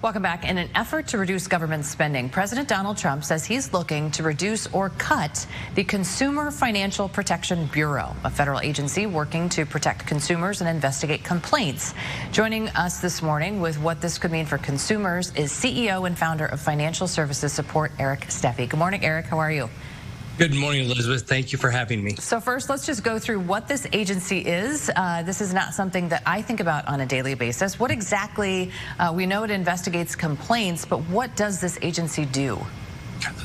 Welcome back. In an effort to reduce government spending, President Donald Trump says he's looking to reduce or cut the Consumer Financial Protection Bureau, a federal agency working to protect consumers and investigate complaints. Joining us this morning with what this could mean for consumers is CEO and founder of Financial Services Support, Eric Steffy. Good morning, Eric. How are you? Good morning, Elizabeth. Thank you for having me. So first, let's just go through what this agency is. This is not something that I think about on a daily basis. What exactly, we know it investigates complaints, but what does this agency do?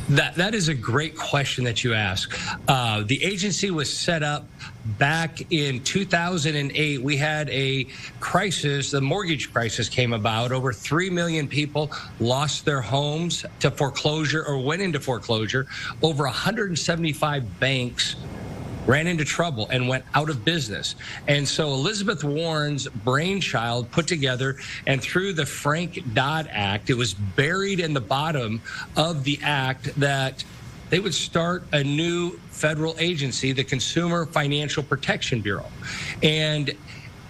That is a great question that you ask. The agency was set up back in 2008. We had a crisis, the mortgage crisis came about. Over 3 million people lost their homes to foreclosure or went into foreclosure. Over 175 banks ran into trouble and went out of business. And so Elizabeth Warren's brainchild put together, and through the Frank-Dodd Act, it was buried in the bottom of the act that they would start a new federal agency, the Consumer Financial Protection Bureau. And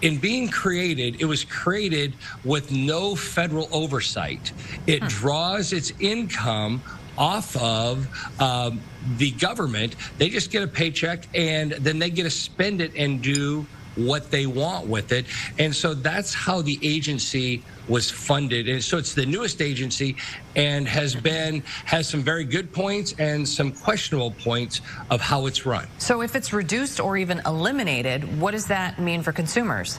in being created, it was created with no federal oversight. It draws its income off of the government. They just get a paycheck and then they get to spend it and do what they want with it. And so that's how the agency was funded. And so it's the newest agency and has some very good points and some questionable points of how it's run. So if it's reduced or even eliminated, what does that mean for consumers?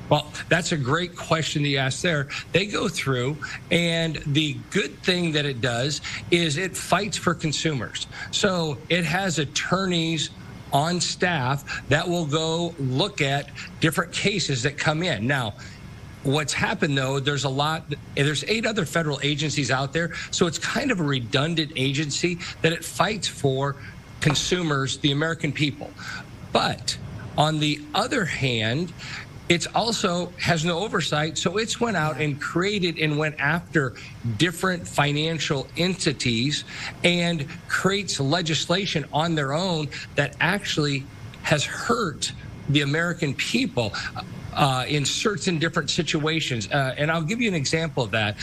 Well, that's a great question that you asked there. They go through, and the good thing that it does is it fights for consumers. So it has attorneys on staff that will go look at different cases that come in. Now, what's happened, though, there's 8 other federal agencies out there, so it's kind of a redundant agency that it fights for consumers, the American people. But on the other hand, it also has no oversight, so it's went out and created and went after different financial entities and creates legislation on their own that actually has hurt the American people in certain different situations. And I'll give you an example of that.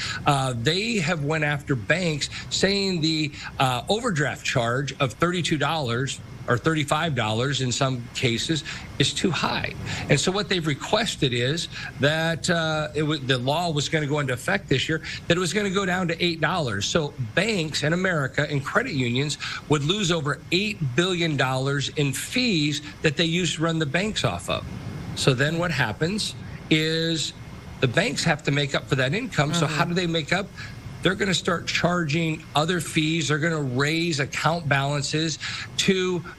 They have went after banks saying the overdraft charge of $32 or $35 in some cases is too high. And so what they've requested is that the law was going to go into effect this year, that it was going to go down to $8. So banks in America and credit unions would lose over $8 billion in fees that they used to run the banks off of. So then what happens is the banks have to make up for that income. So how do they make up? They're going to start charging other fees. They're going to raise account balances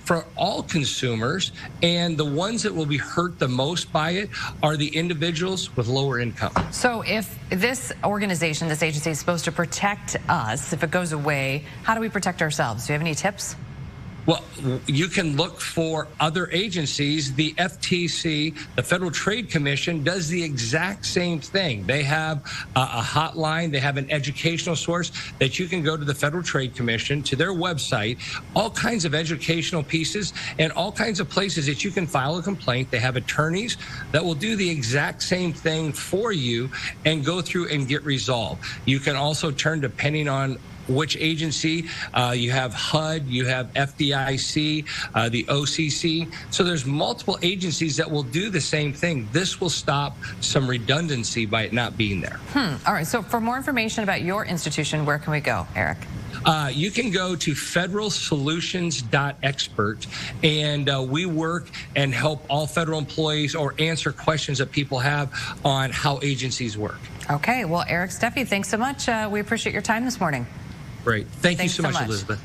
for all consumers. And the ones that will be hurt the most by it are the individuals with lower income. So if this organization, this agency is supposed to protect us, if it goes away, how do we protect ourselves? Do you have any tips? Well, you can look for other agencies. The FTC, the Federal Trade Commission, does the exact same thing. They have a hotline. They have an educational source that you can go to the Federal Trade Commission, to their website, all kinds of educational pieces and all kinds of places that you can file a complaint. They have attorneys that will do the exact same thing for you and go through and get resolved. You can also turn, depending on which agency, you have HUD, you have FDIC, the OCC. So there's multiple agencies that will do the same thing. This will stop some redundancy by it not being there. All right. So for more information about your institution, where can we go, Eric? You can go to federalsolutions.expert, and we work and help all federal employees or answer questions that people have on how agencies work. Okay. Well, Eric Steffy, thanks so much. We appreciate your time this morning. Great. Thanks you so much, Elizabeth.